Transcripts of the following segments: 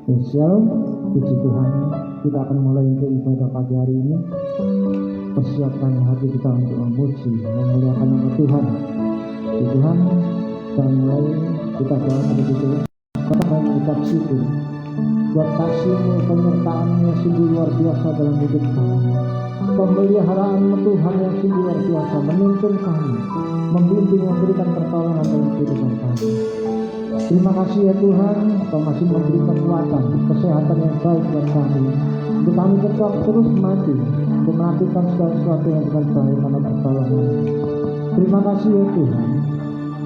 Shalom, puji Tuhan. Kita akan mulai untuk ibadah pagi hari ini. Persiapkan hati kita untuk memuji, memuliakan nama Tuhan. Puji Tuhan, kita mulai, kita doa kepada Tuhan. Kita mengucap syukur buat kasih-Mu, penyertaan-Mu yang sungguh luar biasa dalam hidup kami. Pemeliharaan Tuhan yang sungguh luar biasa menuntun kami, membimbing, memberikan pertolongan dalam kehidupan kami. Terima kasih ya Tuhan, Kau masih memberi kekuatan, kesehatan yang baik buat kami, untuk kami tetap terus maju, untuk melakukan segala sesuatu yang dengan baik karena pertolongan. Terima kasih ya Tuhan,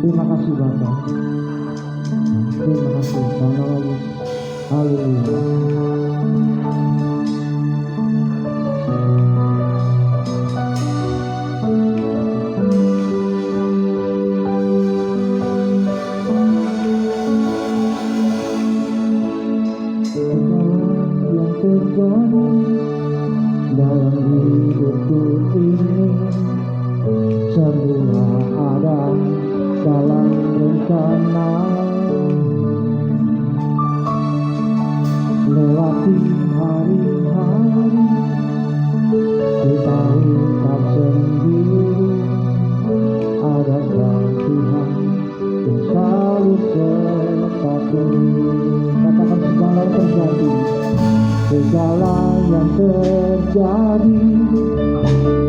terima kasih Bapa, terima kasih karena Yesus. Haleluya. Dalam hidupku ini semua ada dalam rencana. Lewati hari-hari kita tak sendiri, ada Tuhan yang selalu sertaku. Katakan segala terjadi, segala yang terjadi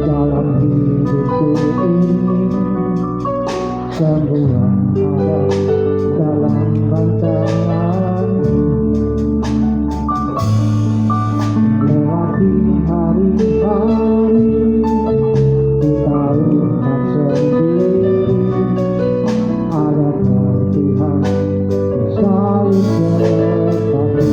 dalam hidupku ini semua ada dalam rancangan. Lewati hari-hari kita tak sendiri, ada Tuhan yang selalu sertaku.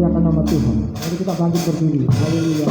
memuliakan nama Tuhan. Mari kita bangkit berdiri. Haleluya.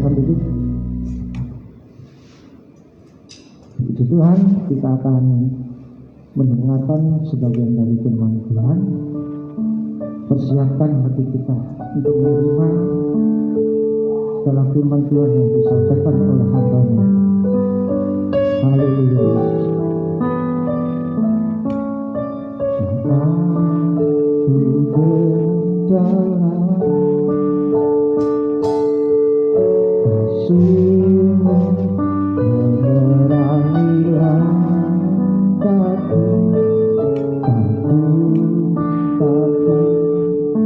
silakan duduk. Puji Tuhan, kita akan mendengarkan sebagian dari firman Tuhan. Persiapkan hati kita untuk menerima segala firman Tuhan yang disampaikan oleh hamba-Nya. Haleluya. Aku berjalan kasih-Mu menerangi langkahku.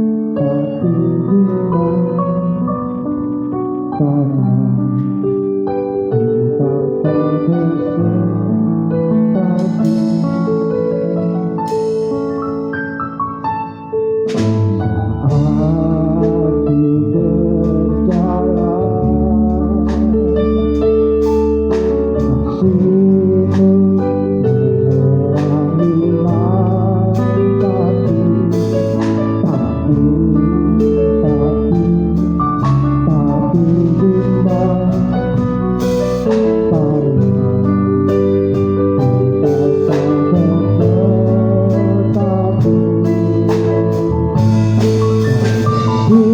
Aku bimbang karena Engkau besertaku. Aku berjalan kasih-Mu menerangi langkahku. Tapi bimbang karena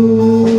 Engkau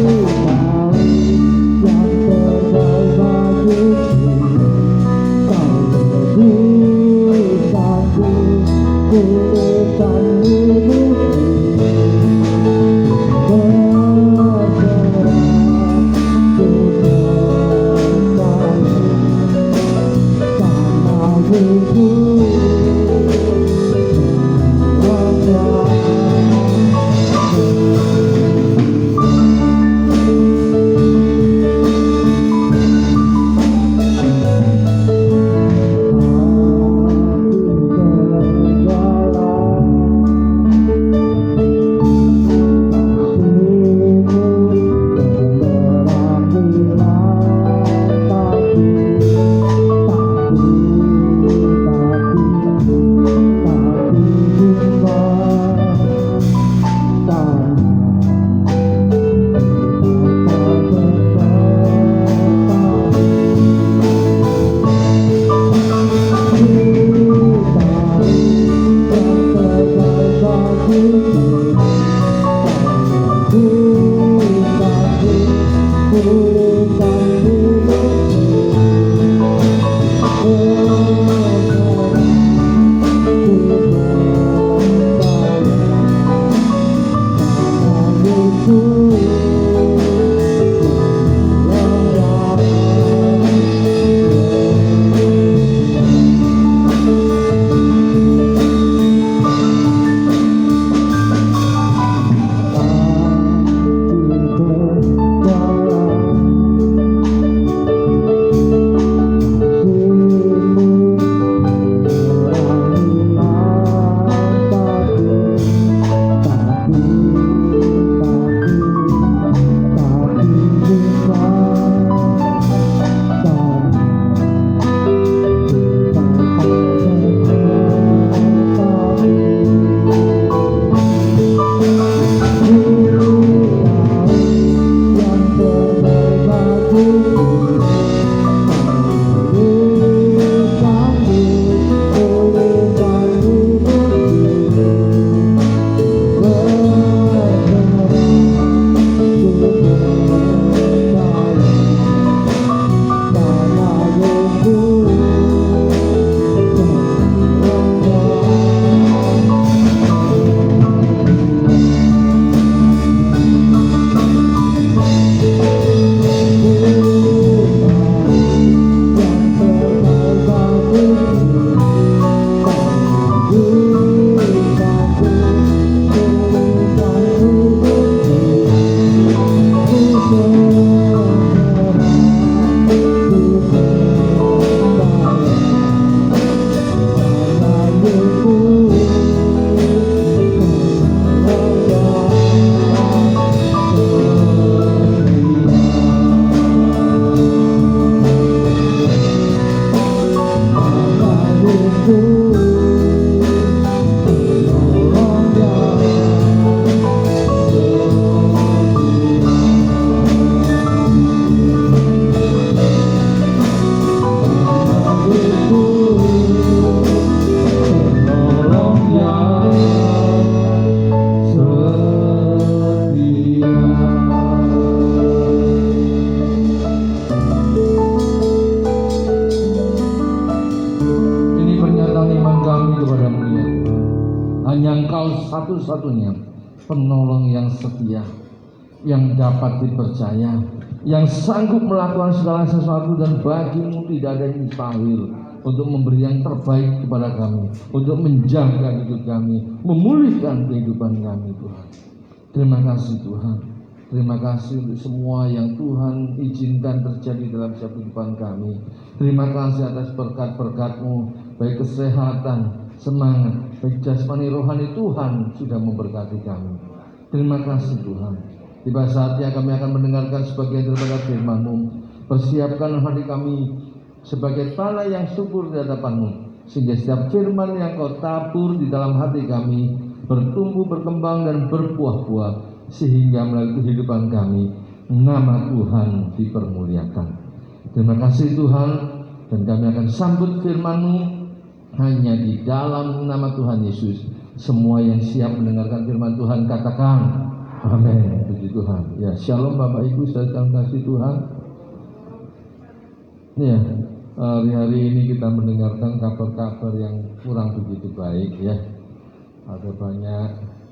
besertaku. Yang terbaik bagiku, Kau berikanku tulisan hidupku. Berserah ku kepadamu, karena hidupku satu-satunya penolong yang setia, yang dapat dipercaya, yang sanggup melakukan segala sesuatu, dan bagimu tidak ada yang mustahil untuk memberi yang terbaik kepada kami, untuk menjaga hidup kami, memulihkan kehidupan kami, Tuhan. Terima kasih Tuhan. Terima kasih untuk semua yang Tuhan izinkan terjadi dalam setiap kehidupan kami. Terima kasih atas berkat-berkat-Mu, baik kesehatan, semangat, baik jasmani rohani, Tuhan sudah memberkati kami. Terima kasih Tuhan. Tiba saatnya kami akan mendengarkan sebagian daripada firman-Mu. Persiapkan hati kami sebagai tanah yang subur di hadapan-Mu, sehingga setiap firman yang Kau tabur di dalam hati kami bertumbuh, berkembang, dan berbuah-buah, sehingga melalui kehidupan kami nama Tuhan dipermuliakan. Terima kasih Tuhan, dan kami akan sambut firman-Mu hanya di dalam nama Tuhan Yesus. Semua yang siap mendengarkan firman Tuhan katakan amin. Puji Tuhan. Ya, shalom Bapak Ibu saudara kasih Tuhan. Ya, hari-hari ini kita mendengarkan kabar-kabar yang kurang begitu baik ya. Ada banyak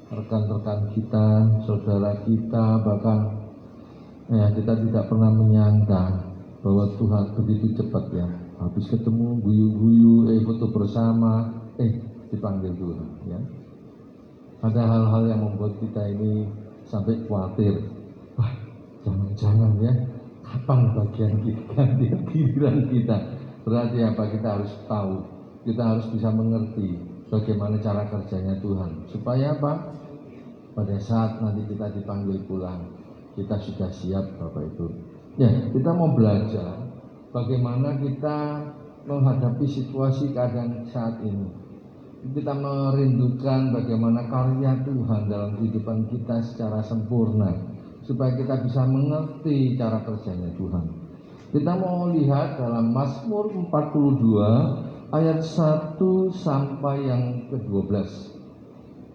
rekan-rekan kita, saudara kita, bahkan ya kita tidak pernah menyangka bahwa Tuhan begitu cepat ya. Habis ketemu guyu-guyu, foto bersama, dipanggil Tuhan ya. Ada hal-hal yang membuat kita ini sampai khawatir. Wah, jangan-jangan ya, kapan bagian kita, giliran kita. Berarti apa? Kita harus tahu, kita harus bisa mengerti bagaimana cara kerjanya Tuhan. Supaya apa? Pada saat nanti kita dipanggil pulang, kita sudah siap Bapak Ibu. Ya, kita mau belajar bagaimana kita menghadapi situasi keadaan saat ini. Kita merindukan bagaimana karya Tuhan dalam kehidupan kita secara sempurna, supaya kita bisa mengerti cara kerjanya Tuhan. Kita mau lihat dalam Mazmur 42 ayat 1 sampai yang ke-12.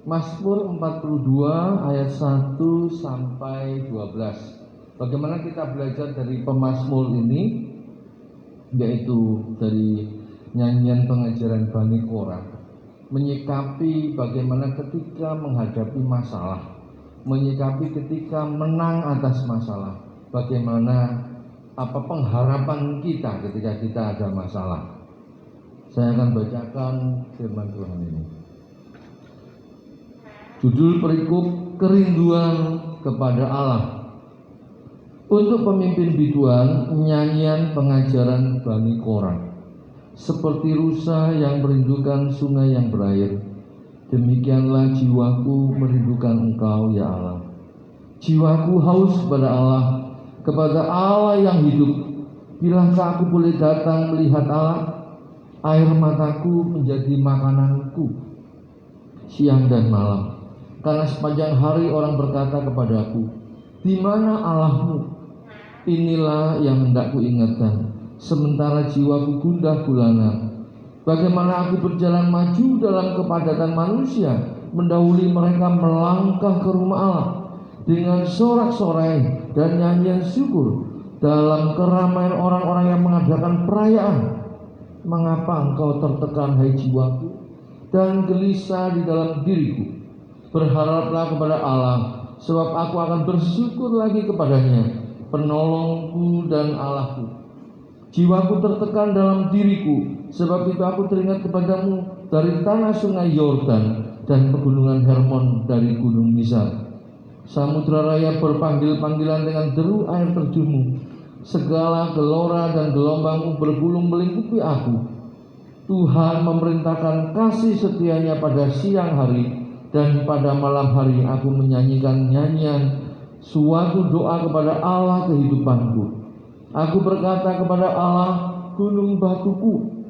Mazmur 42 ayat 1 sampai 12. Bagaimana kita belajar dari pemazmur ini, yaitu dari nyanyian pengajaran Bani Korah, menyikapi bagaimana ketika menghadapi masalah, menyikapi ketika menang atas masalah, bagaimana apa pengharapan kita ketika kita ada masalah. Saya akan bacakan firman Tuhan ini. Judul perikop, kerinduan kepada Allah. Untuk pemimpin biduan, nyanyian pengajaran Bani Korah. Seperti rusa yang merindukan sungai yang berair, demikianlah jiwaku merindukan Engkau ya Allah. Jiwaku haus kepada Allah yang hidup. Bilakah aku boleh datang melihat Allah? Air mataku menjadi makananku siang dan malam, karena sepanjang hari orang berkata kepadaku, di mana Allahmu? Inilah yang hendak ku ingatkan, sementara jiwaku gundah gulana. Bagaimana aku berjalan maju dalam kepadatan manusia, mendahului mereka melangkah ke rumah Allah dengan sorak-sorai dan nyanyian syukur dalam keramaian orang-orang yang mengadakan perayaan. Mengapa engkau tertekan hai jiwaku dan gelisah di dalam diriku? Berharaplah kepada Allah, sebab aku akan bersyukur lagi kepadanya, penolongku dan Allahku. Jiwaku tertekan dalam diriku, sebab itu aku teringat kepadamu dari tanah sungai Yordan dan pegunungan Hermon dari gunung Mizar. Samudra raya berpanggil-panggilan dengan deru air terjunmu. Segala gelora dan gelombangmu bergulung melingkupi aku. Tuhan memerintahkan kasih setianya pada siang hari, dan pada malam hari aku menyanyikan nyanyian suatu doa kepada Allah kehidupanku. Aku berkata kepada Allah, gunung batuku,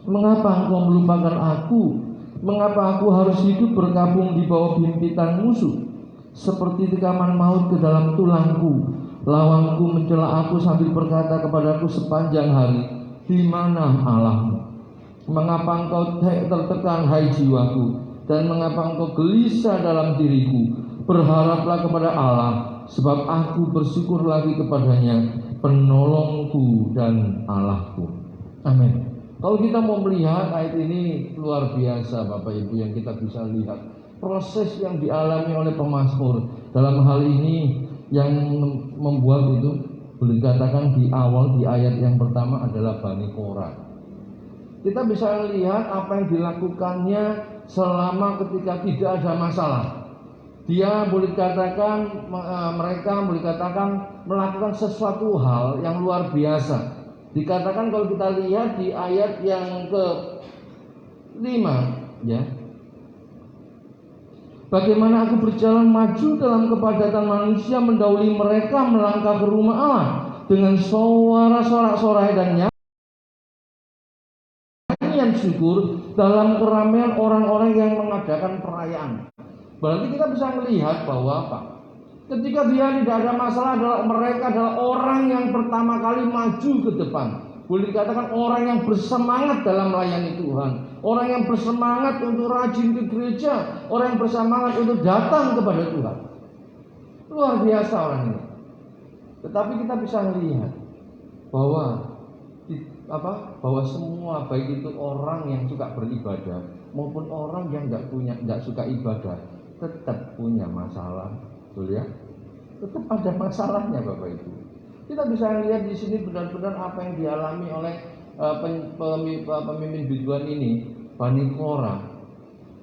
mengapa engkau melupakan aku? Mengapa aku harus hidup berkabung di bawah himpitan musuh? Seperti tikaman maut ke dalam tulangku. Lawangku mencela aku sambil berkata kepadaku sepanjang hari, di mana Allahmu? Mengapa engkau tertekan hai jiwaku, dan mengapa engkau gelisah dalam diriku? Berharaplah kepada Allah, sebab aku bersyukur lagi kepadanya, penolongku dan Allahku. Amin. Kalau kita mau melihat ayat ini luar biasa Bapak Ibu, yang kita bisa lihat proses yang dialami oleh pemazmur. Dalam hal ini yang membuat itu boleh dikatakan di awal, di ayat yang pertama adalah Bani Korah. Kita bisa lihat apa yang dilakukannya selama ketika tidak ada masalah. Dia boleh dikatakan, mereka boleh dikatakan melakukan sesuatu hal yang luar biasa. Dikatakan kalau kita lihat di ayat yang ke-5, ya. Bagaimana aku berjalan maju dalam kepadatan manusia, mendahului mereka melangkah ke rumah Allah dengan suara sorak-sorai dan nyanyian syukur dalam keramaian orang-orang yang mengadakan perayaan. Berarti kita bisa melihat bahwa apa? Ketika dia tidak ada masalah, mereka adalah orang yang pertama kali maju ke depan. Boleh dikatakan orang yang bersemangat dalam melayani Tuhan, orang yang bersemangat untuk rajin ke gereja, orang yang bersemangat untuk datang kepada Tuhan. Luar biasa orang ini. Tetapi kita bisa melihat bahwa bahwa semua, baik itu orang yang suka beribadah maupun orang yang nggak suka ibadah, tetap punya masalah, betul ya? Tetap ada masalahnya, Bapak Ibu. Kita bisa lihat di sini benar-benar apa yang dialami oleh pemimpin biduan ini, Bani Korah.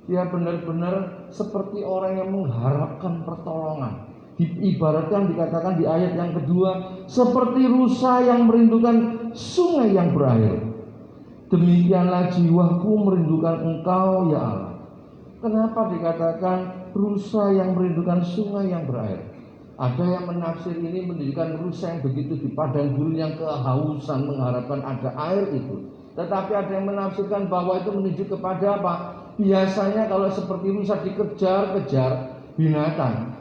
Dia benar-benar seperti orang yang mengharapkan pertolongan. Ibaratkan dikatakan di ayat yang kedua, seperti rusa yang merindukan sungai yang berair. Demikianlah jiwaku merindukan Engkau, ya Allah. Kenapa dikatakan rusa yang merindukan sungai yang berair? Ada yang menafsir ini menunjukkan rusa yang begitu di padang gurun yang kehausan mengharapkan ada air itu. Tetapi ada yang menafsirkan bahwa itu menunjuk kepada apa? Biasanya kalau seperti rusa dikejar-kejar binatang,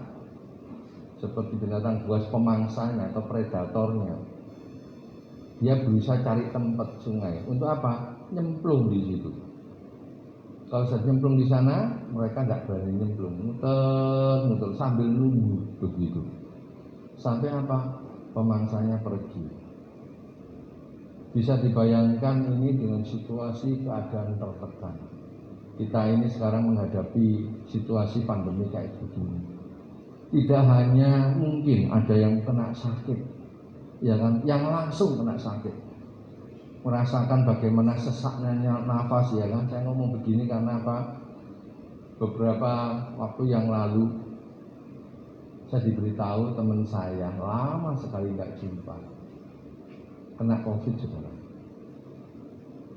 seperti binatang buas pemangsanya atau predatornya, dia berusaha cari tempat sungai. Untuk apa? Nyemplung di situ. Kalau sudah nyemplung di sana, mereka nggak berani nyemplung, muter sambil nunggu begitu. Sampai apa? Pemangsanya pergi. Bisa dibayangkan ini dengan situasi keadaan tertekan. Kita ini sekarang menghadapi situasi pandemi kayak begini. Tidak hanya mungkin ada yang kena sakit, ya kan? Yang langsung kena sakit, merasakan bagaimana sesaknya nafas, ya kan? Saya ngomong begini karena apa? Beberapa waktu yang lalu saya diberitahu teman saya lama sekali nggak jumpa, kena COVID, saudara.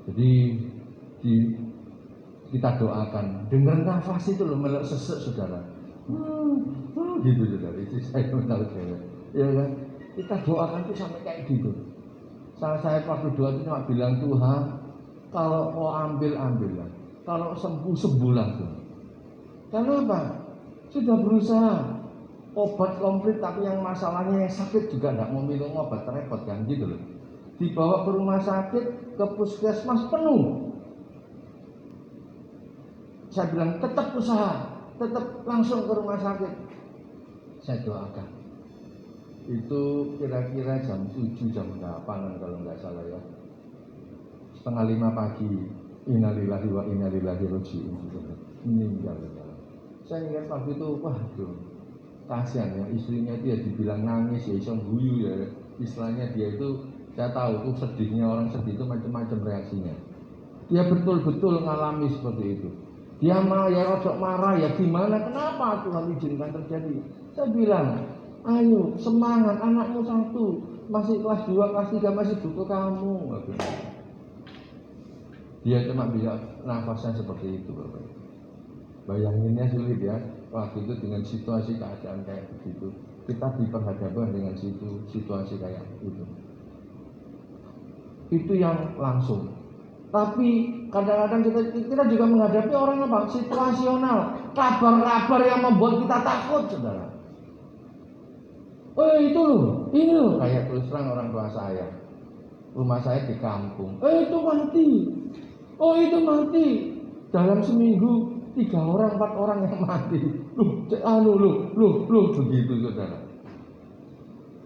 Jadi kita doakan, dengar nafas itu loh melek sesek, saudara. Gitu, saudara. Itu saya tahu, saudara. Ya kan? Kita doakan itu sampai kayak gitu. Saya waktu doa itu cuma bilang, Tuhan, kalau mau ambillah. Kalau sembuh langsung. Karena apa? Sudah berusaha obat komplit, tapi yang masalahnya yang sakit juga tidak mau minum obat, repot kan, gitu loh. Dibawa ke rumah sakit, ke puskesmas penuh. Saya bilang tetap usaha, tetap langsung ke rumah sakit. Saya doakan. Itu kira-kira jam 7, jam 8 kalau nggak salah ya, 4:30 pagi. Innalillahi wa inna ilaihi raji'un. Meninggal. Saya ingat waktu itu, waduh, kasihan ya, istrinya itu ya dibilang nangis ya, iso guyu ya. Istilahnya dia itu, saya tahu tuh sedihnya orang sedih itu macam-macam reaksinya. Dia betul-betul ngalami seperti itu. Dia rojok marah, ya gimana, kenapa Tuhan izinkan terjadi? Saya bilang, ayo semangat, anakmu satu, masih kelas 2, kelas 3 masih butuh kamu. Dia cuma bisa nafasnya seperti itu, Bapak. Bayanginnya sulit ya, waktu itu dengan situasi keadaan kayak begitu, kita diperhadapkan dengan situasi kayak itu. Itu yang langsung. Tapi kadang-kadang kita juga menghadapi orang apa? Situasional, kabar-kabar yang membuat kita takut, saudara. Itu loh, ini loh, kayak terus terang orang tua saya, rumah saya di kampung. Itu mati. Itu mati. Dalam seminggu 3 orang, 4 orang yang mati. Loh, begitu, saudara.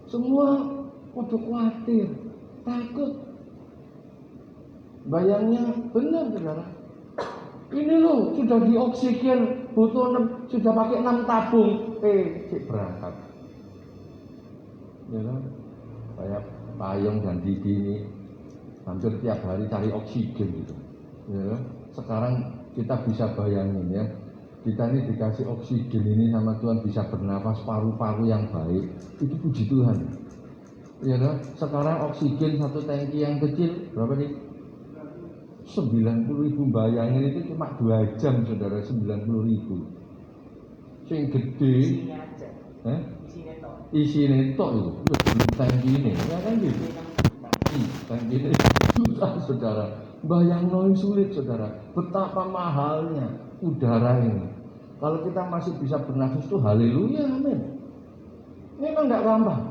Semua udah khawatir, takut. Bayangnya benar, saudara. Ini loh sudah dioksigen, butuh 6, sudah pakai 6 tabung, cik berangkat. Ya kan? Kayak Payung dan Didi ini hampir tiap hari cari oksigen gitu. Ya kan? Sekarang kita bisa bayangin ya, kita ini dikasih oksigen ini sama Tuhan, bisa bernafas, paru-paru yang baik, itu puji Tuhan. Ya kan? Sekarang oksigen satu tangki yang kecil berapa nih? 90.000, bayangin itu cuma 2 jam saudara, 90.000. Sing gede isi tok itu belum tangki ini, ya kan gitu. Tangki ini susah saudara, bayangin sulit saudara, betapa mahalnya udara ini. Kalau kita masih bisa bernafas itu haleluya, amin. Memang tidak gampang.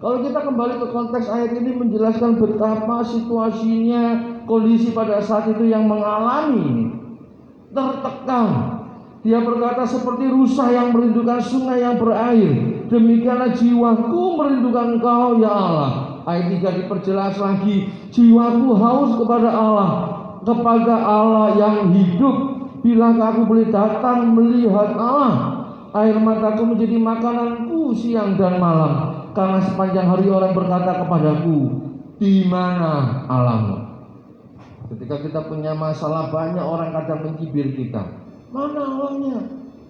Kalau kita kembali ke konteks ayat ini menjelaskan betapa situasinya, kondisi pada saat itu yang mengalami tertekan. Dia berkata seperti rusa yang merindukan sungai yang berair, demikianlah jiwaku merindukan Engkau ya Allah. Ayat 3 diperjelas lagi, jiwaku haus kepada Allah yang hidup. Bilakah aku boleh datang melihat Allah? Air mataku menjadi makananku siang dan malam, karena sepanjang hari orang berkata kepadaku, di mana Allahmu? Ketika kita punya masalah, banyak orang kadang mencibir kita. Mana Allahnya?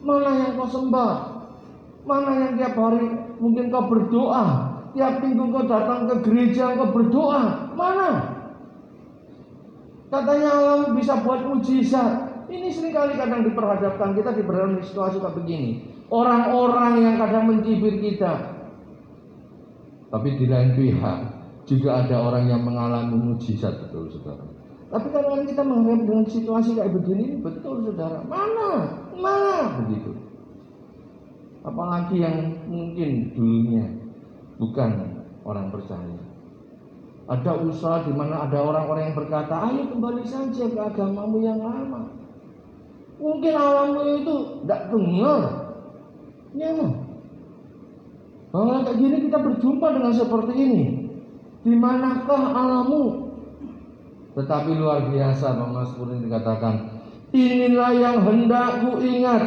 Mana yang kau sembah? Mana yang tiap hari mungkin kau berdoa? Tiap minggu kau datang ke gereja, kau berdoa. Mana? Katanya Allah bisa buat mujizat. Ini seringkali kadang diperhadapkan, kita diperhadapkan di situasi kayak begini. Orang-orang yang kadang mencibir kita. Tapi di lain pihak juga ada orang yang mengalami mujizat, betul saudara. Tapi kalau kita menghadapi dengan situasi kayak begini, betul saudara, mana begitu. Apalagi yang mungkin dulunya bukan orang percaya. Ada usaha di mana ada orang-orang yang berkata, ayo kembali saja ke agamamu yang lama. Mungkin Allahmu itu tidak dengar. Ya, kalau kayak gini kita berjumpa dengan seperti ini. Di manakah Allahmu? Tetapi luar biasa, Mazmur ini dikatakan, inilah yang hendak ku ingat,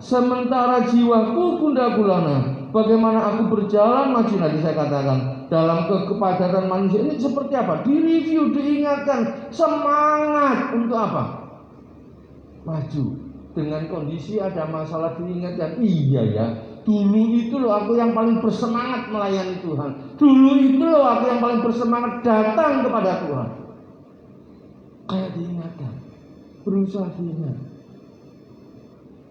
sementara jiwaku gundah gulana. Bagaimana aku berjalan maju, nanti saya katakan, dalam kepadatan manusia ini seperti apa? Direview, diingatkan, semangat untuk apa? Maju. Dengan kondisi ada masalah diingatkan, iya ya, dulu itu loh aku yang paling bersemangat melayani Tuhan. Dulu itu loh aku yang paling bersemangat datang kepada Tuhan. Kayak diingatkan, berusaha diingat.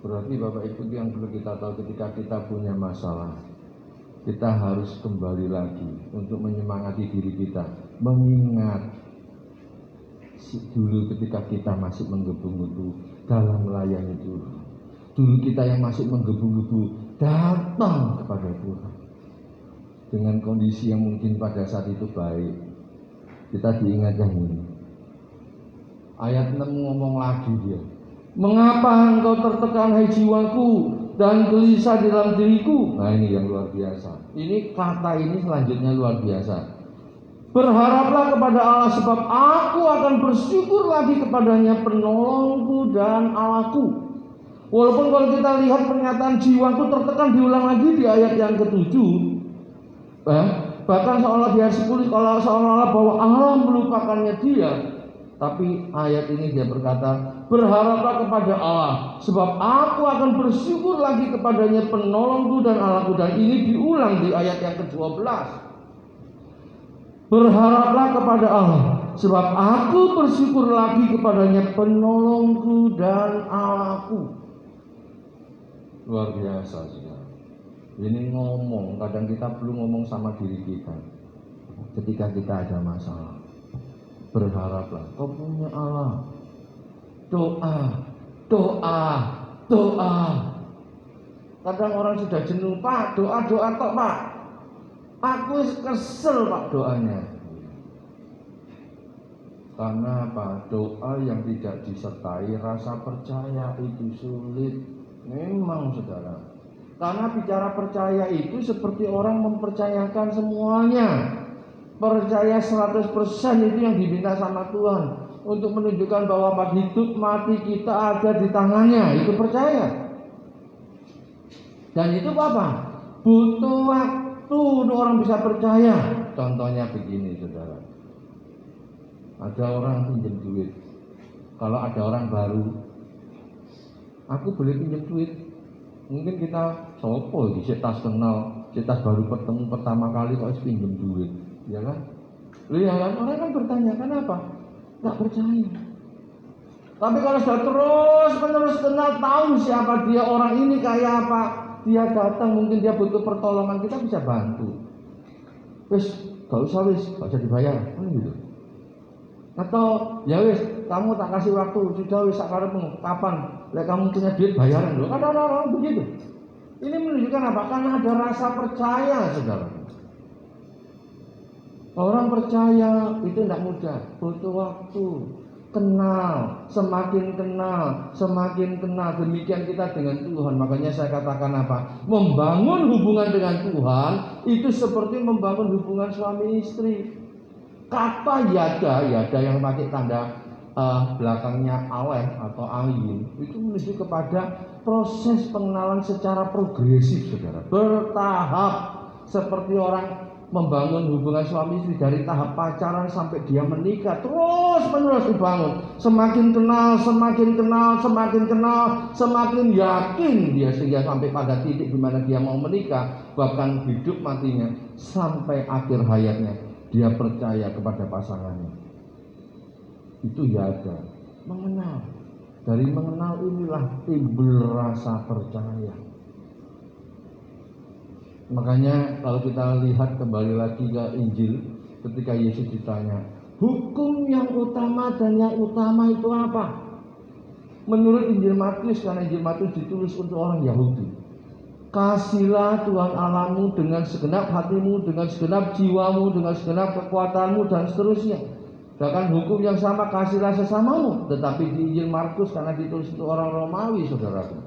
Berarti Bapak Ibu yang perlu kita tahu, ketika kita punya masalah, kita harus kembali lagi untuk menyemangati diri kita, mengingat dulu ketika kita masih menggebu-gebu dalam melayani Tuhan. Dulu kita yang masih menggebu-gebu datang kepada Tuhan dengan kondisi yang mungkin pada saat itu baik. Kita diingatkan ini. Ayat 6 ngomong lagi dia. Mengapa engkau tertekan hai jiwaku dan gelisah di dalam diriku? Nah ini yang luar biasa. Ini kata ini selanjutnya luar biasa. Berharaplah kepada Allah sebab aku akan bersyukur lagi kepadanya, penolongku dan Allahku. Walaupun kalau kita lihat pernyataan jiwaku tertekan diulang lagi di ayat yang ke-7, bahkan seolah di ayat 10 seolah-olah bahwa Allah melupakannya dia. Tapi ayat ini dia berkata, berharaplah kepada Allah sebab aku akan bersyukur lagi kepadanya, penolongku dan Allahku. Dan ini diulang di ayat yang ke-12. Berharaplah kepada Allah sebab aku bersyukur lagi kepadanya, penolongku dan Allahku. Luar biasa saudara. Ini ngomong, kadang kita perlu ngomong sama diri kita ketika kita ada masalah. Berharaplah, kau punya Allah. Doa. Kadang orang sudah jenuh, Pak, doa tok Pak. Aku kesel Pak doanya. Karena apa? Doa yang tidak disertai rasa percaya itu sulit. Memang saudara. Karena bicara percaya itu seperti orang mempercayakan semuanya. Percaya 100% itu yang diminta sama Tuhan. untuk menunjukkan bahwa hidup mati kita ada di tangannya. Itu percaya. Dan itu apa? Butuh waktu untuk orang bisa percaya. Contohnya begini, saudara. Ada orang pinjam duit. Kalau ada orang baru, aku boleh pinjam duit. Mungkin kita sopo di tas kenal, tas baru ketemu pertama kali kok pinjam duit, ya kan? Lihat kan, orang kan bertanya, kenapa? Nggak percaya. Tapi kalau sudah terus menerus kenal, tahu siapa dia, orang ini kayak apa, dia datang, mungkin dia butuh pertolongan, kita bisa bantu. Wis, gak usah dibayar, kan gitu. Atau ya wis, kamu tak kasih waktu, sudah wis sakarepmu, kapan? Lek kamu punya duit bayaran loh. Kan orang begitu. Ini menunjukkan apa? Karena ada rasa percaya, saudara. Orang percaya itu tidak mudah, butuh waktu. Kenal, semakin kenal. Demikian kita dengan Tuhan. Makanya saya katakan apa? Membangun hubungan dengan Tuhan itu seperti membangun hubungan suami istri. Kata yada yang pakai tanda belakangnya alef atau ayin itu menuju kepada proses pengenalan secara progresif, saudara, bertahap, seperti orang membangun hubungan suami istri dari tahap pacaran sampai dia menikah, terus menerus dibangun, semakin kenal, semakin yakin dia sehingga sampai pada titik di mana dia mau menikah, bahkan hidup matinya sampai akhir hayatnya dia percaya kepada pasangannya. Itu ya ada mengenal. Dari mengenal inilah timbul rasa percaya. Makanya kalau kita lihat kembali lagi ke Injil, ketika Yesus ditanya, hukum yang utama dan yang utama itu apa? Menurut Injil Matius, karena Injil Matius ditulis untuk orang Yahudi, kasihlah Tuhan Allahmu dengan segenap hatimu, dengan segenap jiwamu, dengan segenap kekuatanmu, dan seterusnya. Bahkan hukum yang sama, kasihlah sesamamu. Tetapi di Injil Markus, karena ditulis untuk orang Romawi, saudaraku,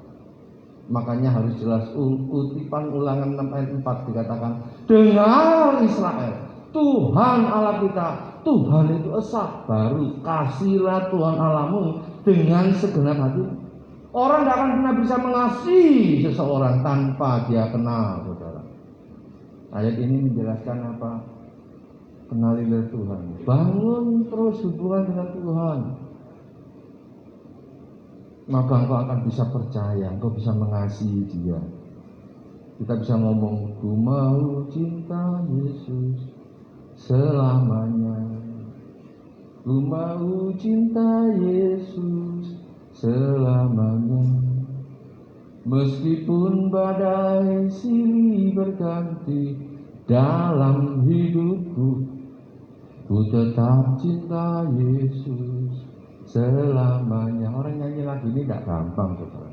makanya harus jelas. Kutipan Ulangan 6 ayat 4 dikatakan, dengar Israel, Tuhan Allah kita, Tuhan itu esa. Baru kasihlah Tuhan Allahmu dengan segenap hati. Orang tidak akan pernah bisa mengasihi seseorang tanpa dia kenal, saudara. Ayat ini menjelaskan apa? Kenalilah Tuhan. Bangun terus hubungan dengan Tuhan. Maka engkau akan bisa percaya, engkau bisa mengasihi dia. Kita bisa ngomong, ku mau cinta Yesus selamanya. Ku mau cinta Yesus selamanya. Meskipun badai silih berganti dalam hidupku, ku tetap cinta Yesus selamanya. Orang nyanyi lagu ini tidak gampang, saudara.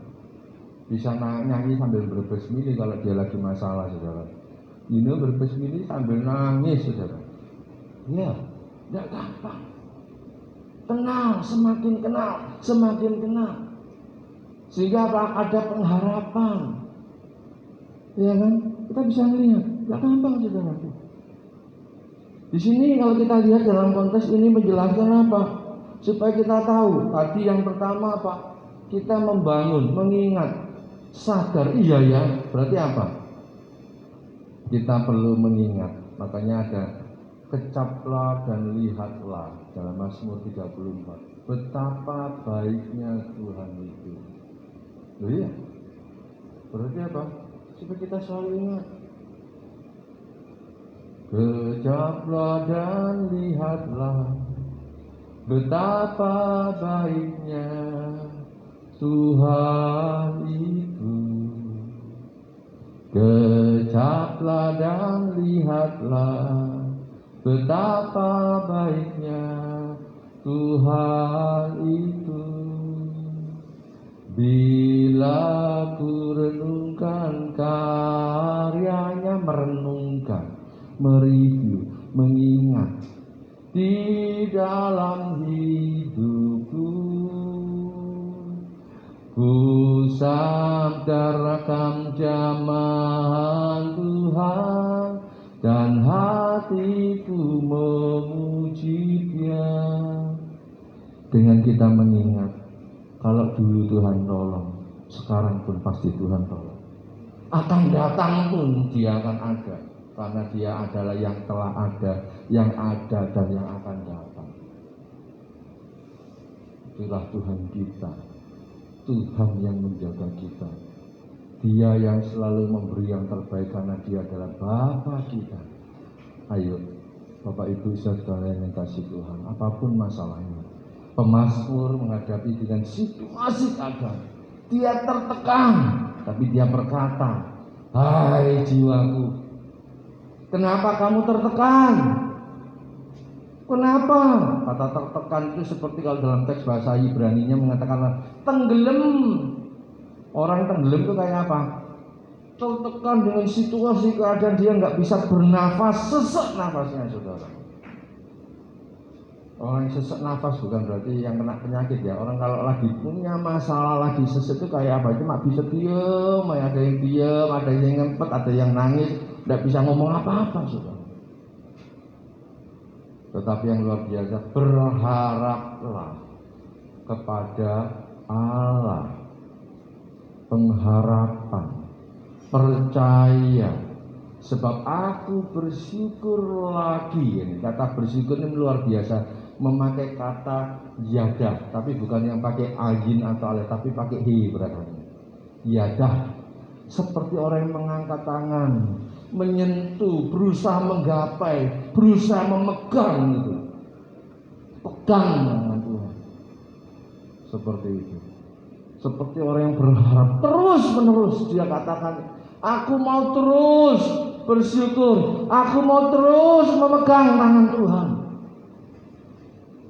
Bisa nyanyi sambil berbesmili kalau dia lagi masalah, saudara. Ini berbesmili sambil nangis, saudara. Ya, tidak gampang. Kenal, semakin kenal. Sehingga ada pengharapan. Ya kan? Kita bisa melihat, tidak gampang, saudara. Di sini kalau kita lihat dalam konteks ini menjelaskan apa? Supaya kita tahu. Tadi yang pertama apa? Kita membangun, mengingat, sadar. Iya ya, berarti apa? Kita perlu mengingat. Makanya ada kecaplah dan lihatlah dalam Mazmur 34. Betapa baiknya Tuhan itu. Loh iya. Berarti apa? Supaya kita selalu ingat. Kecaplah dan lihatlah betapa baiknya Tuhan itu. Kecaplah dan lihatlah betapa baiknya Tuhan itu. Bila ku renungkan karyanya, merenungkan, mereview, mengingat di dalam hidupku, ku sadar akan jamahan Tuhan dan hatiku memuji Dia. dengan kita mengingat kalau dulu Tuhan tolong, sekarang pun pasti Tuhan tolong. Akan datang pun dia akan ada, karena dia adalah yang telah ada, dan yang akan datang. Itulah Tuhan kita, Tuhan yang menjaga kita. Dia yang selalu memberi yang terbaik karena dia adalah Bapa kita. Ayo, Bapak Ibu saudara yang kasih Tuhan, apapun masalahnya, pemazmur menghadapi dengan situasi keadaan, dia tertekan, tapi dia berkata, hai jiwaku, kenapa kamu tertekan? Kenapa? Kata tertekan itu seperti kalau dalam teks bahasa Ibrani-nya mengatakan tenggelam. Orang tenggelam itu kayak apa? Tertekan dengan situasi keadaan, dia nggak bisa bernafas, sesek nafasnya, saudara. Orang yang sesek nafas bukan berarti yang kena penyakit ya. Orang kalau lagi punya masalah, lagi sesek itu kayak apa? Cuma bisa diem, ada yang diem, ada yang ngempet, ada yang nangis, nggak bisa ngomong apa-apa, saudara. Tetapi yang luar biasa, berharaplah kepada Allah. Pengharapan, percaya, sebab aku bersyukur lagi. Ini kata bersyukur ini luar biasa, memakai kata yadah, tapi bukan yang pakai ayin atau alif, tapi pakai hi berarti. Yadah, seperti orang yang mengangkat tangan, menyentuh, berusaha menggapai, berusaha memegang itu, pegang dengan Tuhan, seperti itu. Seperti orang yang berharap terus menerus, dia katakan, aku mau terus bersyukur, aku mau terus memegang tangan Tuhan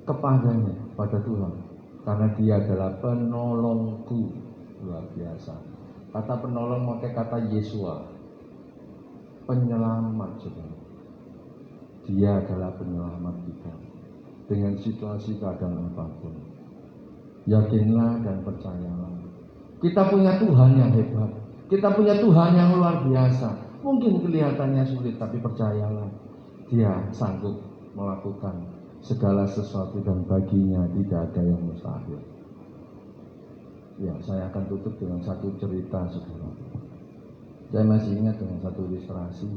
kepadanya, pada Tuhan, karena dia adalah penolongku. Luar biasa. Kata penolong pakai kata Yesua, penyelamat, saudara. Dia adalah penyelamat kita dengan situasi keadaan apapun. Yakinlah dan percayalah. Kita punya Tuhan yang hebat. Kita punya Tuhan yang luar biasa. Mungkin kelihatannya sulit, tapi percayalah, dia sanggup melakukan segala sesuatu dan baginya tidak ada yang mustahil. Ya, saya akan tutup dengan satu cerita, saudara. Saya masih ingat dengan satu ilustrasi,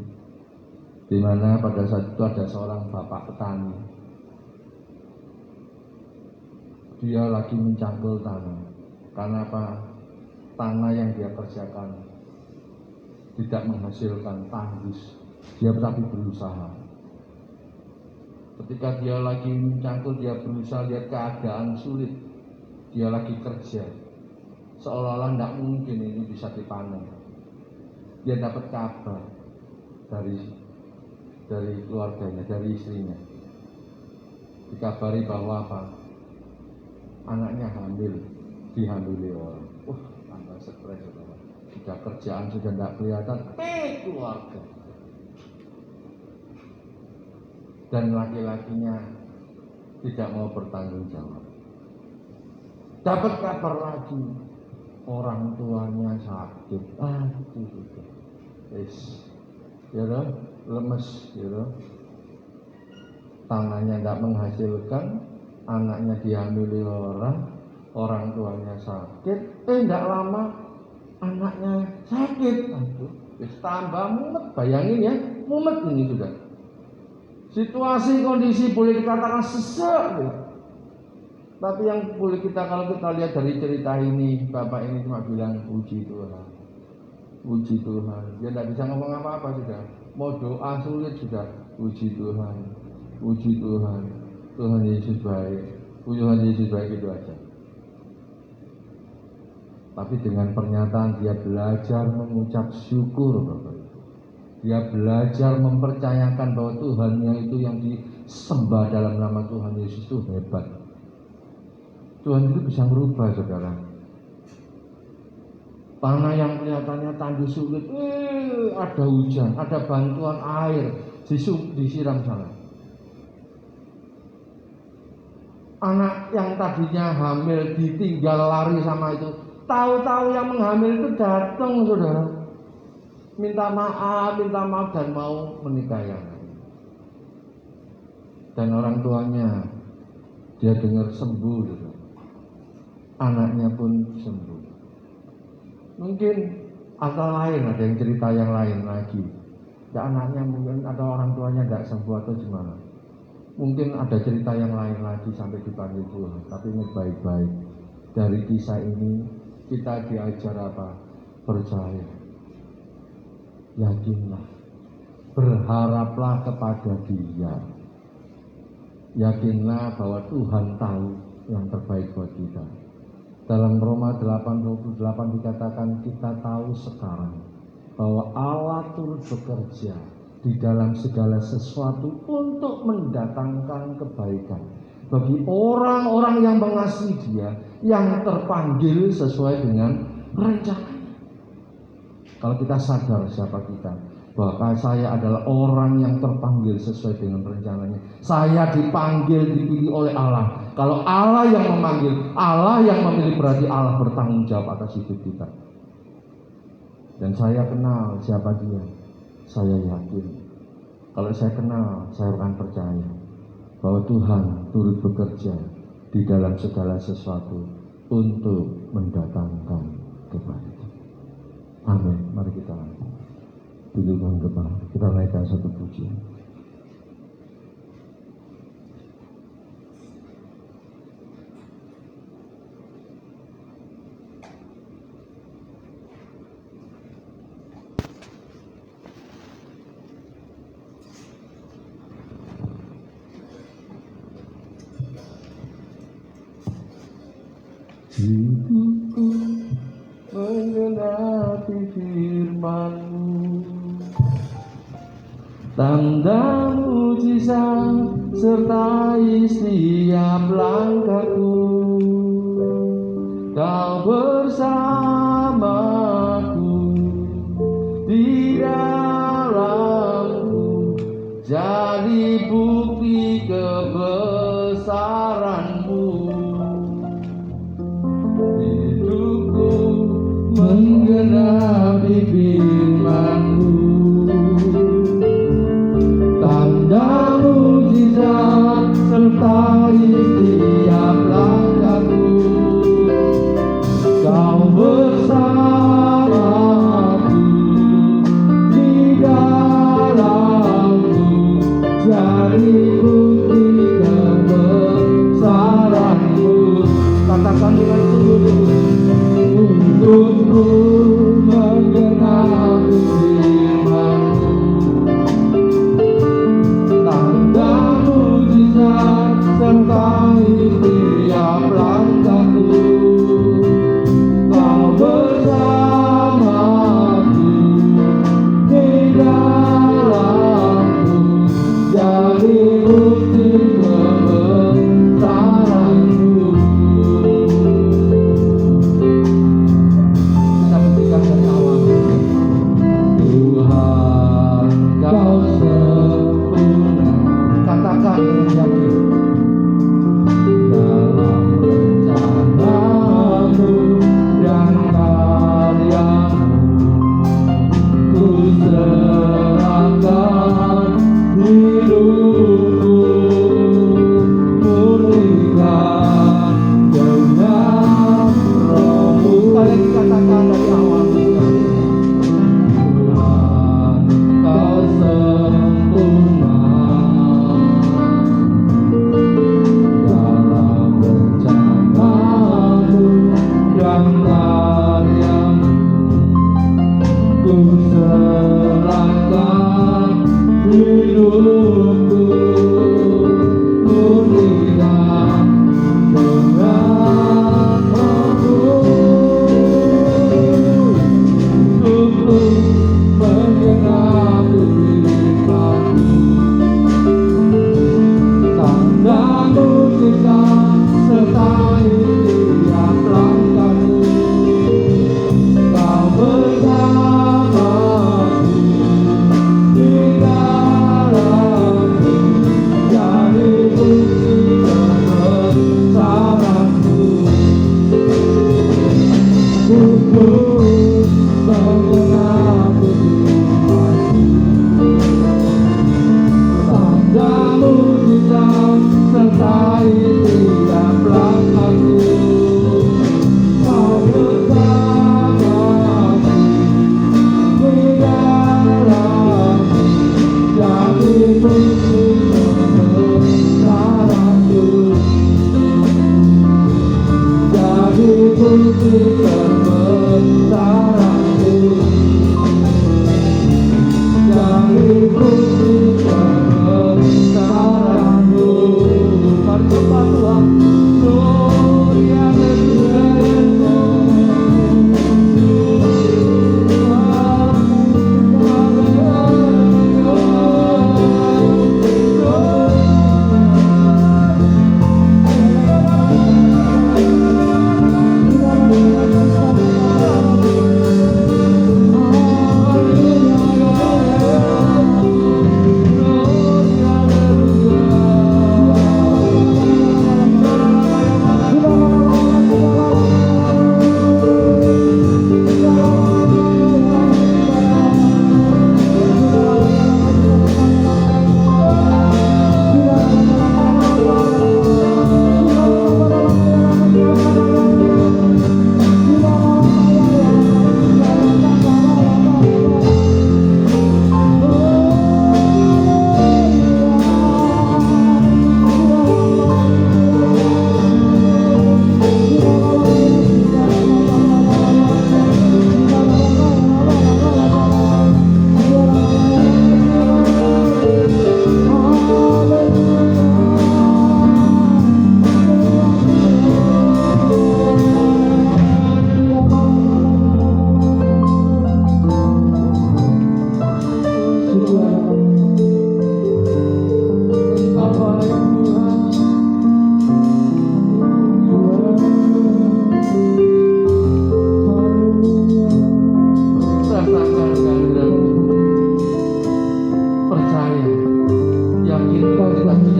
di mana pada saat itu ada seorang bapak petani. Dia lagi mencangkul tanah. Karena apa? Tanah yang dia kerjakan tidak menghasilkan tandus. Dia tapi berusaha. Ketika dia lagi mencangkul, dia berusaha, lihat keadaan sulit. Dia lagi kerja, seolah-olah tidak mungkin ini bisa dipanen. Dia dapat kabar dari keluarganya, dari istrinya. Dikabari bahwa apa? Anaknya hamil, dihamili orang. Tambah stres, saudara. Sudah kerjaan sudah tidak kelihatan, keluarga. Dan laki-lakinya tidak mau bertanggung jawab. Dapat kabar lagi, orang tuanya sakit. Lemes, tangannya tidak menghasilkan. Anaknya dihamili orang tuanya sakit, tidak lama anaknya sakit. Tambah mumet, bayangin ya, mumet ini sudah. Situasi kondisi boleh dikatakan sesek, ya. Tapi yang boleh kalau kita lihat dari cerita ini, bapak ini cuma bilang puji Tuhan, puji Tuhan. Dia tidak bisa ngomong apa-apa sudah. Mau doa sulit sudah, puji Tuhan, puji Tuhan. Tuhan Yesus baik, Tuhan Yesus baik, itu aja. Tapi dengan pernyataan dia belajar mengucap syukur, Bapak. Dia belajar mempercayakan bahwa Tuhannya itu yang disembah dalam nama Tuhan Yesus itu hebat. Tuhan itu bisa merubah, saudara. Tanah yang kelihatannya tandus sulit, ada hujan, ada bantuan air, disiram sana. Anak yang tadinya hamil ditinggal lari sama itu, tahu-tahu yang menghamil itu datang, saudara, minta maaf dan mau menikah yang lain. Dan orang tuanya dia dengar sembuh gitu. Anaknya pun sembuh. Mungkin atau lain, ada yang cerita yang lain lagi. Ya, anaknya mungkin ada orang tuanya nggak sembuh atau gimana. Mungkin ada cerita yang lain lagi sampai dipanggil Tuhan. Tapi ini baik-baik. Dari kisah ini kita diajar apa? Percaya. Yakinlah. Berharaplah kepada Dia. Yakinlah bahwa Tuhan tahu yang terbaik buat kita. Dalam Roma 8:28 dikatakan kita tahu sekarang bahwa Allah turut bekerja di dalam segala sesuatu untuk mendatangkan kebaikan bagi orang-orang yang mengasihi Dia, yang terpanggil sesuai dengan rencananya. Kalau kita sadar siapa kita, bahwa saya adalah orang yang terpanggil sesuai dengan rencananya. Saya dipanggil, dipilih oleh Allah. Kalau Allah yang memanggil, Allah yang memilih, berarti Allah bertanggung jawab atas hidup kita. Dan saya kenal siapa Dia. Saya yakin. Kalau saya kenal, saya akan percaya bahwa Tuhan turut bekerja di dalam segala sesuatu untuk mendatangkan kebaikan. Amin. Mari kita dudukkan kepala, kita naikkan satu pujian. Hidupku menggenapi firman-Mu, tanda mujizat sertai setiap langkahku. Kau bersamaku di dalamku, jadi bukti kebesaran-Mu. Hidupku menggenapi firman-Mu, tanda mujizat sertai setiap langkahku. Kau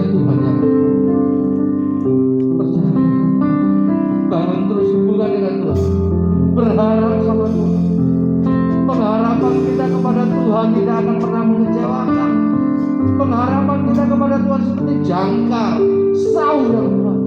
Tuhan yang percaya, bangun terus hubungan dengan Tuhan, berharap sama Tuhan. Pengharapan kita kepada Tuhan tidak akan pernah mengecewakan. Pengharapan kita kepada Tuhan seperti jangkar saur yang kuat.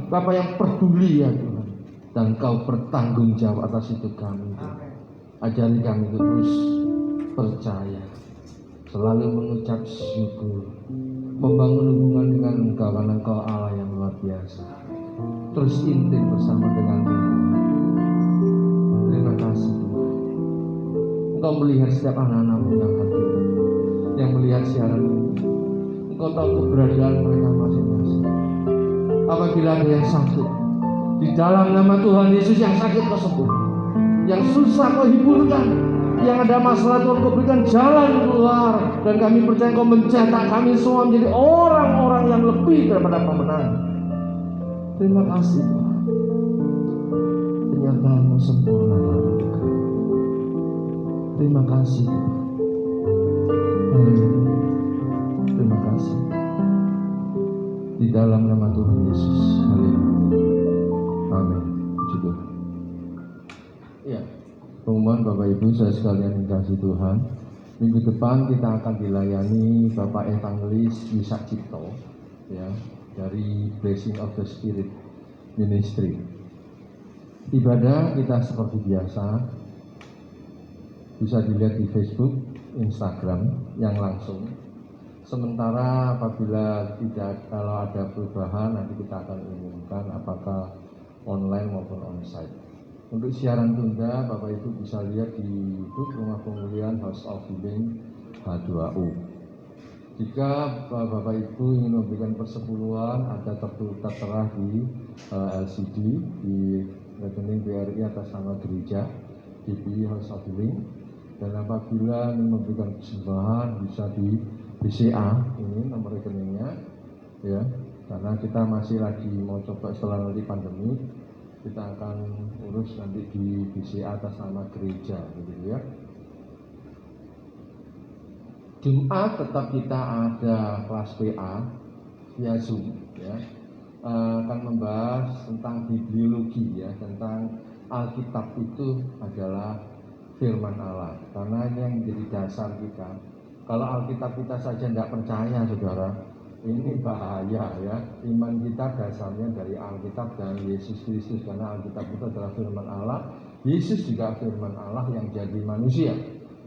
Bapa yang peduli ya Tuhan, dan Kau bertanggung jawab atas hidup kami. Ajari kami untuk terus percaya, selalu mengucap syukur, membangun hubungan dengan Engkau karena Engkau Allah yang luar biasa. Terus intim bersama dengan-Mu. Terima kasih Tuhan. Engkau melihat setiap anak-anak-Mu yang hadir, yang melihat siaran ini. Engkau tahu keberadaan mereka masing-masing. Apabila ada yang sakit, di dalam nama Tuhan Yesus yang sakit Kau sembuh, yang susah Kau hiburkan, yang ada masalah Tuhan Kau berikan jalan keluar, dan kami percaya Kau mencetak kami semua menjadi orang-orang yang lebih daripada pemenang. Terima kasih Tuhan. Penyertaan-Mu sempurna dalam hidup kami. Terima kasih Tuhan. Haleluya. Terima kasih. Di dalam nama Tuhan Yesus. Haleluya. Amin. Puji Tuhan. Ya, pengumuman Bapak Ibu saya sekalian yang kasih Tuhan. Minggu depan kita akan dilayani Bapak Evangelis Yusak Cipto, ya, dari Blessing of the Spirit Ministry. Ibadah kita seperti biasa, bisa dilihat di Facebook, Instagram yang langsung. Sementara apabila kalau ada perubahan nanti kita akan umumkan apakah online maupun onsite. Untuk siaran tunda Bapak Ibu bisa lihat di YouTube Rumah Pemulihan House of Healing H2U. Jika Bapak Ibu ingin memberikan persepuluhan, ada tertera di LCD di rekening BRI atas nama gereja GBI House of Healing. Dan apabila ingin memberikan persembahan bisa di BCA, ini nomor rekeningnya, ya, karena kita masih lagi mau coba setelah nanti pandemi, kita akan urus nanti di BCA atas nama gereja, gitu ya. Jumat tetap kita ada kelas PA via Zoom, ya. akan membahas tentang bibliologi ya, tentang Alkitab itu adalah firman Allah, karena ini yang menjadi dasar kita. Kalau Alkitab kita saja tidak percaya, saudara, ini bahaya ya. Iman kita dasarnya dari Alkitab dan Yesus Kristus, karena Alkitab itu adalah firman Allah, Yesus juga firman Allah yang jadi manusia.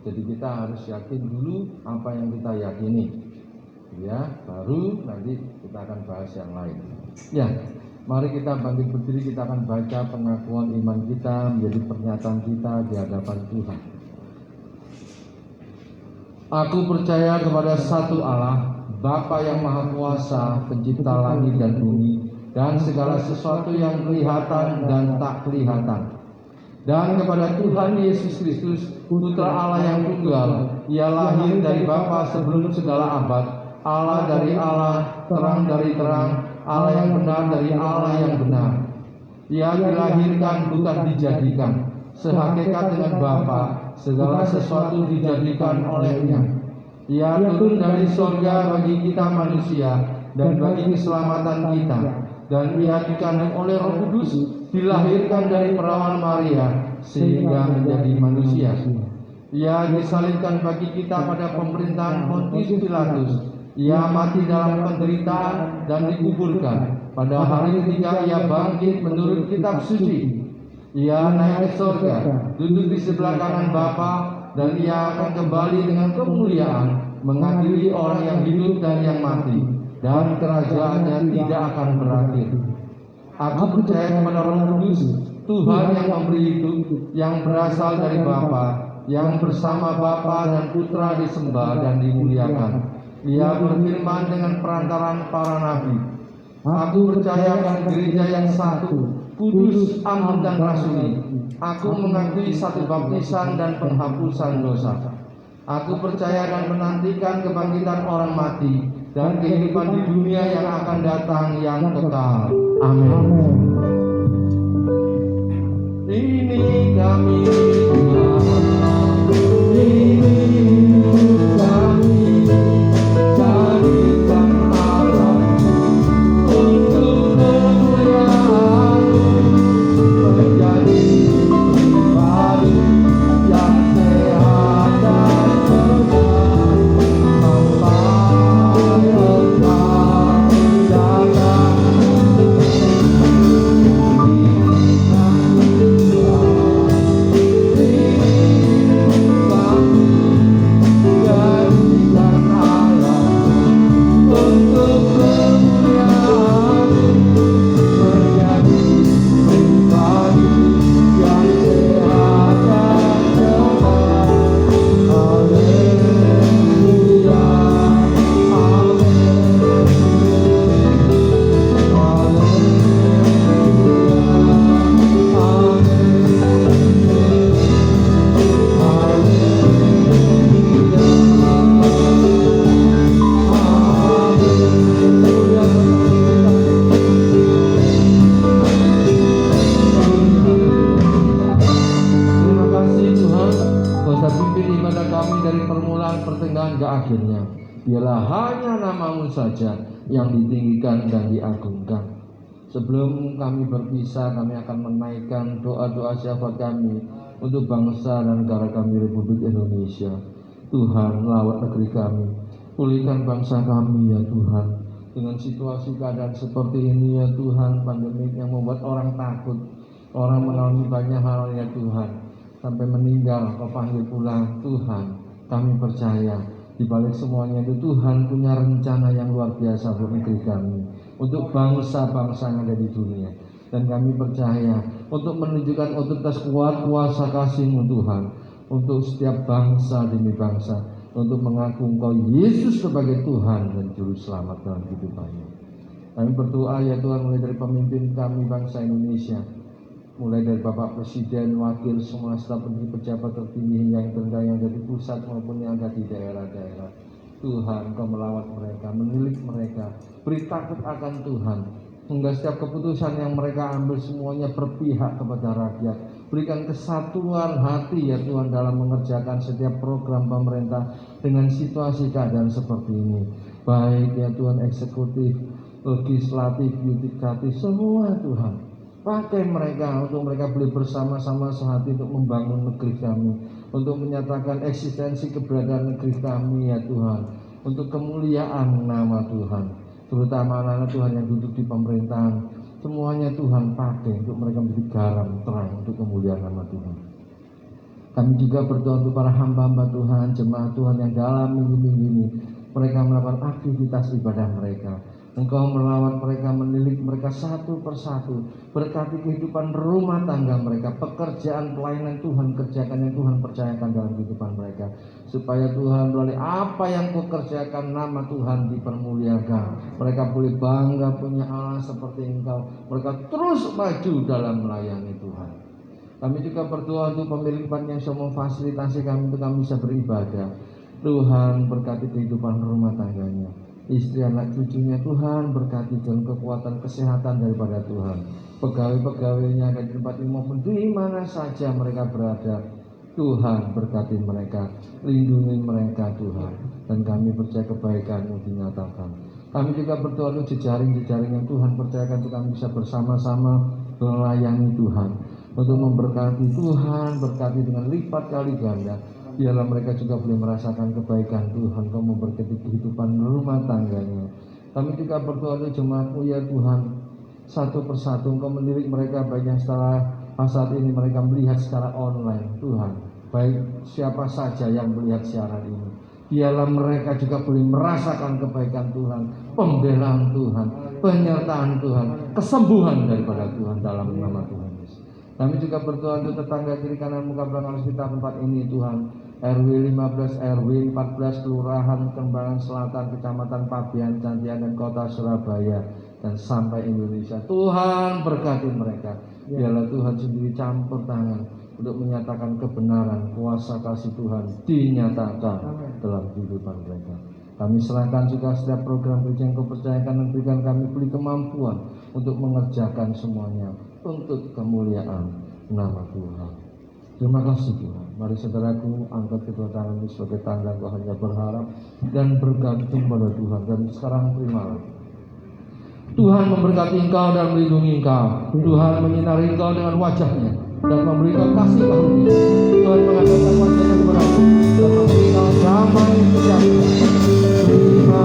Jadi kita harus yakin dulu apa yang kita yakini, ya, baru nanti kita akan bahas yang lain. Ya, mari kita bangkit berdiri, kita akan baca pengakuan iman kita menjadi pernyataan kita di hadapan Tuhan. Aku percaya kepada satu Allah, Bapa yang Maha Kuasa, pencipta langit dan bumi, dan segala sesuatu yang kelihatan dan tak kelihatan. Dan kepada Tuhan Yesus Kristus, Putra Allah yang tunggal, Ia lahir dari Bapa sebelum segala abad, Allah dari Allah, terang dari terang, Allah yang benar dari Allah yang benar. Ia dilahirkan bukan dijadikan, sehakikat dengan Bapa, segala sesuatu dijadikan olehnya. Ia turun dari surga bagi kita manusia dan bagi keselamatan kita. Dan Ia dikandung oleh Roh Kudus, dilahirkan dari perawan Maria sehingga menjadi manusia. Ia disalibkan bagi kita pada pemerintahan Pontius Pilatus. Ia mati dalam penderitaan dan dikuburkan. Pada hari ketiga Ia bangkit menurut kitab suci. Ia naik ke surga, duduk di sebelah kanan Bapa, dan Ia akan kembali dengan kemuliaan, mengadili orang yang hidup dan yang mati, dan kerajaannya tidak akan berakhir. Aku percaya kepada Roh Kudus, Tuhan yang memberi hidup, yang berasal dari Bapa, yang bersama Bapa dan Putra disembah dan dimuliakan. Ia berfirman dengan perantaraan para nabi. Aku percaya akan gereja yang satu, kudus, aman dan rasuli. Aku mengakui satu baptisan dan penghapusan dosa. Aku percaya dan menantikan kebangkitan orang mati dan kehidupan di dunia yang akan datang yang kekal. Amin. Ini kami Tuhan, ini kami jadikan Allah untuk kemuliaan, menjadi baru yang sehat dan benar, sampai engkau datang. Biarlah hanya nama-Mu saja yang ditinggikan dan diagungkan. Sebelum kami berpisah, kami akan menaikkan doa-doa syafaat kami untuk bangsa dan negara kami, Republik Indonesia. Tuhan, lawat negeri kami, pulihkan bangsa kami ya Tuhan. Dengan situasi keadaan seperti ini ya Tuhan, pandemi yang membuat orang takut, orang mengalami banyak hal ya Tuhan, sampai meninggal, Kau panggil pulang. Tuhan, kami percaya di balik semuanya itu Tuhan punya rencana yang luar biasa untuk negeri kami, untuk bangsa-bangsa yang ada di dunia. Dan kami percaya untuk menunjukkan otoritas kuat kuasa kasih-Mu Tuhan, untuk setiap bangsa demi bangsa, untuk mengaku Engkau Yesus sebagai Tuhan dan Juru Selamat dalam kehidupannya. Kami berdoa ya Tuhan, mulai dari pemimpin kami bangsa Indonesia, mulai dari Bapak Presiden, Wakil, semua staf pejabat tertinggi hingga yang terendah yang ada di pusat maupun yang ada di daerah-daerah. Tuhan, Kau melawat mereka, menilik mereka, beri takut akan Tuhan, hingga setiap keputusan yang mereka ambil semuanya berpihak kepada rakyat. Berikan kesatuan hati ya Tuhan dalam mengerjakan setiap program pemerintah dengan situasi keadaan seperti ini. Baik ya Tuhan eksekutif, legislatif, yudikatif, semua Tuhan. Pakai mereka untuk mereka boleh bersama-sama sehati untuk membangun negeri kami, untuk menyatakan eksistensi keberadaan negeri kami ya Tuhan, untuk kemuliaan nama Tuhan, terutama anak-anak Tuhan yang duduk di pemerintahan. Semuanya Tuhan pakai untuk mereka menjadi garam terang untuk kemuliaan nama Tuhan. Kami juga berdoa untuk para hamba-hamba Tuhan, jemaat Tuhan yang dalam minggu-minggu ini mereka melakukan aktivitas ibadah mereka. Engkau melawat mereka, menilik mereka satu persatu. Berkati kehidupan rumah tangga mereka, pekerjaan pelayanan Tuhan kerjakan yang Tuhan percayakan dalam kehidupan mereka, supaya Tuhan melalui apa yang Kau kerjakan nama Tuhan dipermuliakan. Mereka boleh bangga punya Allah seperti Engkau. Mereka terus maju dalam melayani Tuhan. Kami juga berdoa untuk pemilik tempat yang sudah memfasilitasi kami untuk kami bisa beribadah. Tuhan berkati kehidupan rumah tangganya, istri anak cucunya. Tuhan berkati dengan kekuatan kesehatan daripada Tuhan. Pegawai-pegawainya di tempat ini maupun di mana saja mereka berada, Tuhan berkati mereka, lindungi mereka Tuhan. Dan kami percaya kebaikan-Mu dinyatakan. Kami juga berdoa untuk jejaring-jejaring yang Tuhan percayakan untuk kami bisa bersama-sama melayani Tuhan, untuk memberkati. Tuhan berkati dengan lipat kali ganda. Biarlah mereka juga boleh merasakan kebaikan Tuhan. Kau memberkati kehidupan rumah tangganya. Kami juga berdoa untuk jemaat-Mu ya Tuhan, satu persatu Engkau mendidik mereka, baik yang secara saat ini mereka melihat secara online Tuhan, baik siapa saja yang melihat siaran ini, biarlah mereka juga boleh merasakan kebaikan Tuhan, pembelaan Tuhan, penyertaan Tuhan, kesembuhan daripada Tuhan dalam nama Tuhan Yesus. Kami juga berdoa untuk tetangga kiri kanan muka belakang sekitar tempat ini Tuhan, RW 15, RW 14, Kelurahan Kembangan Selatan, Kecamatan Pabian, Cantian, dan Kota Surabaya, dan sampai Indonesia. Tuhan berkati mereka. Biarlah Tuhan sendiri campur tangan untuk menyatakan kebenaran, kuasa kasih Tuhan dinyatakan dalam kehidupan mereka. Kami serahkan juga setiap program gereja yang Kau percayakan, dan berikan kami beri kemampuan untuk mengerjakan semuanya untuk kemuliaan nama Tuhan. Terima kasih Tuhan. Mari saudaraku angkat kedua tangan sebagai tanda Kau hanya berharap dan bergantung pada Tuhan. Dan sekarang terimalah. Tuhan memberkati engkau dan melindungi engkau. Tuhan menyinari engkau dengan wajah-Nya dan memberikan kasih karunia. Tuhan mengadakan wajah-Nya kepadamu dan memberikan damai sejahtera. Terima